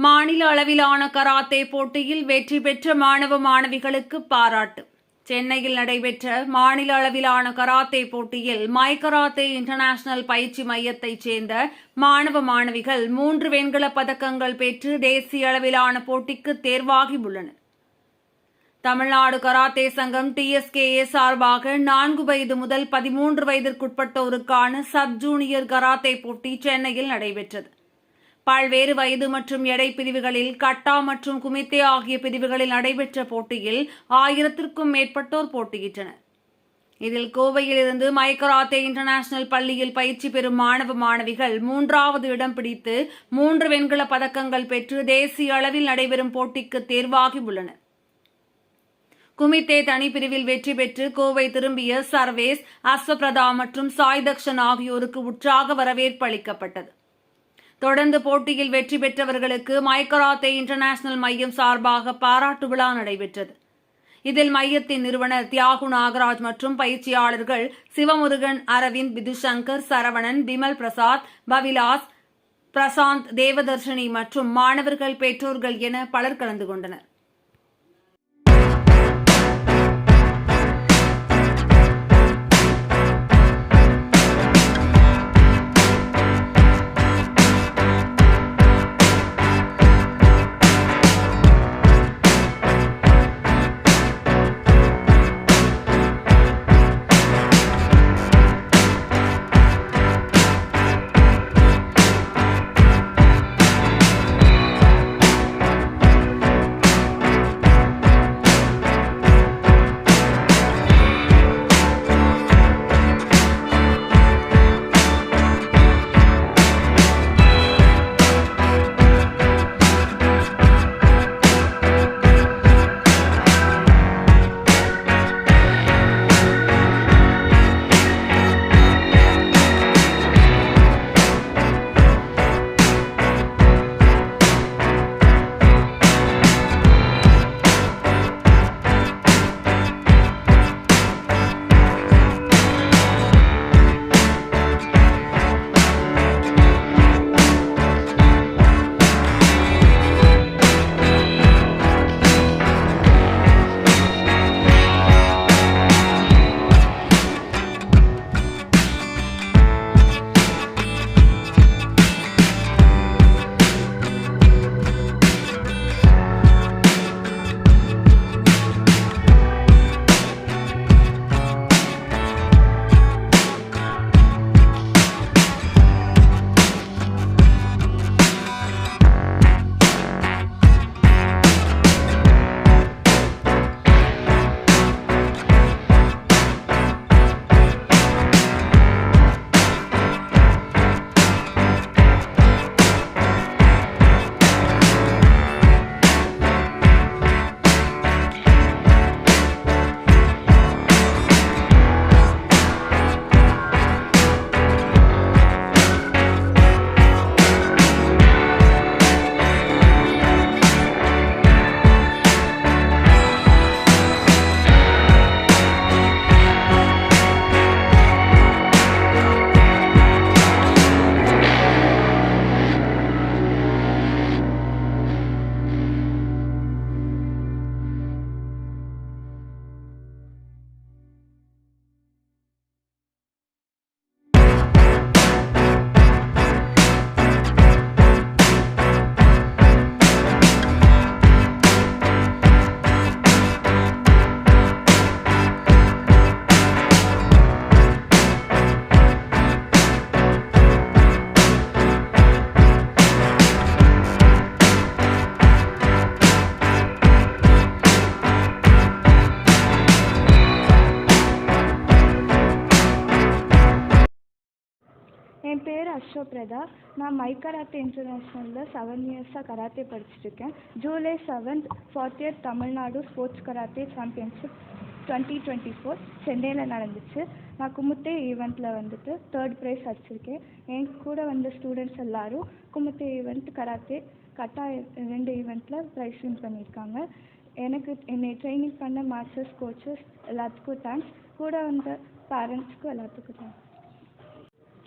மாநில அளவிலான கராத்தே போட்டியில் வெற்றி பெற்ற மாணவ மாணவிகளுக்கு பாராட்டு. சென்னையில் நடைபெற்ற மாநில அளவிலான கராத்தே போட்டியில் மை கராத்தே இன்டர்நேஷனல் பயிற்சி மையத்தைச் சேர்ந்த மாணவ மாணவிகள் 3 வெண்கலப் பதக்கங்கள் பெற்று தேசிய அளவிலான போட்டிக்கு தேர்வாகியுள்ளனர். தமிழ்நாடு கராத்தே சங்கம் TSKA சார்பாக 4 வயது முதல் 13 வயதிற்குட்பட்டோருக்கான சப் ஜூனியர் கராத்தே போட்டி சென்னையில் நடைபெற்றது. பல்வேறு வயது மற்றும் எடை பிரிவுகளில் கட்டா மற்றும் குமித்தே ஆகிய பிரிவுகளில் நடைபெற்ற போட்டியில் 1000க்கும் மேற்பட்டோர் போட்டியிட்டனர். இதில் கோவையிலிருந்து மை கராத்தே இன்டர்நேஷனல் பள்ளியில் பயிற்சி பெறும் மாணவ மாணவிகள் 3வது இடம் பிடித்து 3 வெண்கலப் பதக்கங்கள் பெற்று தேசிய அளவில் நடைபெறும் போட்டிக்கு தேர்வாகியுள்ளனர். குமித்தே தனிப்பிரிவில் வெற்றி பெற்று கோவை திரும்பிய சர்வேஸ், அஸ்வபிரதா மற்றும் சாய் தக்ஷன் ஆகியோருக்கு உற்சாக வரவேற்பு அளிக்கப்பட்டது. தொடர்ந்து போட்டியில் வெற்றி பெற்றவர்களுக்கு மை கராத்தே இன்டர்நேஷனல் மையம் சார்பாக பாராட்டு விழா நடைபெற்றது. இதில் மையத்தின் நிறுவனர் தியாகு நாகராஜ் மற்றும் பயிற்சியாளர்கள் சிவமுருகன், அரவிந்த், விதுசங்கர், சரவணன், விமல் பிரசாத், பவிலாஸ், பிரசாந்த், தேவதர்ஷினி மற்றும் மாணவர்கள், பெற்றோர்கள் என பலர் கலந்து கொண்டனர். என் பேர் அஸ்வபிரதா. நான் மை கராத்தே இன்டர்நேஷ்னலில் 7 இயர்ஸாக karate படிச்சுட்ருக்கேன். July 7th 40th Tamil Nadu sports karate championship 2024 சென்னையில் நடந்துச்சு. நான் குமுத்தே ஈவெண்ட்டில் வந்துட்டு 3rd ப்ரைஸ் அடிச்சிருக்கேன். என் கூட வந்த ஸ்டூடெண்ட்ஸ் எல்லோரும் குமுத்தே ஈவெண்ட், கராத்தே, கட்டா 2 ஈவெண்ட்டில் ப்ரைஸ் வின் பண்ணியிருக்காங்க. என்னை ட்ரைனிங் பண்ண மாஸ்டர்ஸ், கோச்சஸ் எல்லாத்துக்கும் தேங்க்ஸ். கூட வந்த பேரண்ட்ஸ்க்கும் எல்லாத்துக்கும் தேங்க்ஸ்.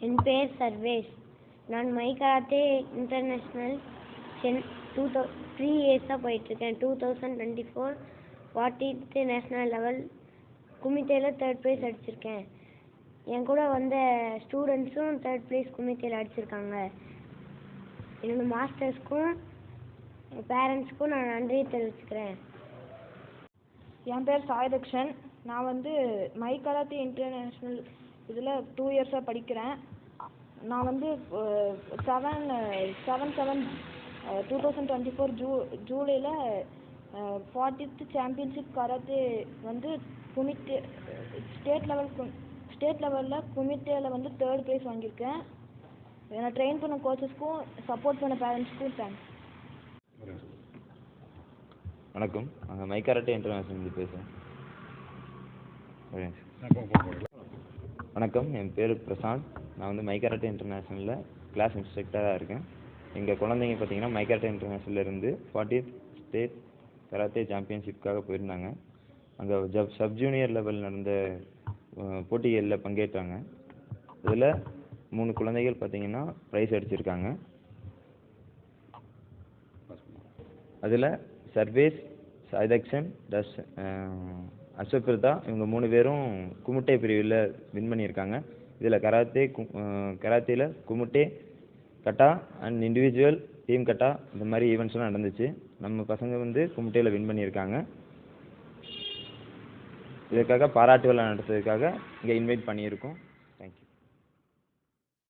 என் பேர் சர்வேஷ். நான் மை கராத்தே இன்டர்நேஷ்னல் 3 இயர்ஸாக போயிட்டுருக்கேன். 2024 40th national level குமிட்டேல 3rd price அடிச்சிருக்கேன். என் கூட வந்த ஸ்டூடெண்ட்ஸும் 3rd ப்ரைஸ் குமிட்டேல அடிச்சிருக்காங்க. என்னோடய மாஸ்டர்ஸ்க்கும் எங்கள் பேரண்ட்ஸ்க்கும் நான் நன்றியை தெரிவிச்சுக்கிறேன். என் பேர் சாய்தக்ஷன். நான் வந்து மை கராத்தே இன்டர்நேஷ்னல் இதில் 2 இயர்ஸாக படிக்கிறேன். நான் வந்து 7/7/2024 ஜூலையில் 40th சாம்பியன்ஷிப் கராத்தே வந்து ஸ்டேட் லெவலில் குமிட்டேல வந்து 3rd ப்ரைஸ் வாங்கியிருக்கேன். என்னை ட்ரெயின் பண்ண கோச்சஸ்க்கும் சப்போர்ட் பண்ண பேரண்ட்ஸ்க்கும் தேங்க்ஸ். வணக்கம், நாங்கள் மை கராத்தே இன்டர்நேஷ்னல் பேசுகிறேன். வணக்கம், என் பேர் பிரசாந்த். நான் வந்து மை கராத்தே இன்டர்நேஷ்னலில் கிளாஸ் இன்ஸ்ட்ரக்டராக இருக்கேன். எங்கள் குழந்தைங்க பார்த்தீங்கன்னா மை கராத்தே இன்டர்நேஷ்னலிருந்து 40th ஸ்டேட் கராத்தே சாம்பியன்ஷிப்காக போயிருந்தாங்க. அங்கே சப் ஜூனியர் லெவல் நடந்த போட்டிகளில் பங்கேற்றாங்க. இதில் 3 குழந்தைகள் பார்த்தீங்கன்னா ப்ரைஸ் அடிச்சிருக்காங்க. அதில் சர்வேஸ், சாய்தக்ஷன், அஸ்வபிரதா இவங்க 3 பேரும் குமுட்டே பிரிவில் வின் பண்ணியிருக்காங்க. இதில் கராத்தேயில் குமுட்டே, கட்டா அண்ட் இண்டிவிஜுவல், டீம் கட்டா இந்த மாதிரி ஈவெண்ட்ஸ்லாம் நடந்துச்சு. நம்ம பசங்க வந்து குமுட்டேயில் வின் பண்ணியிருக்காங்க. இதற்காக பாராட்டு விழா நடத்துறதுக்காக இங்கே இன்வைட் பண்ணியிருக்கோம்.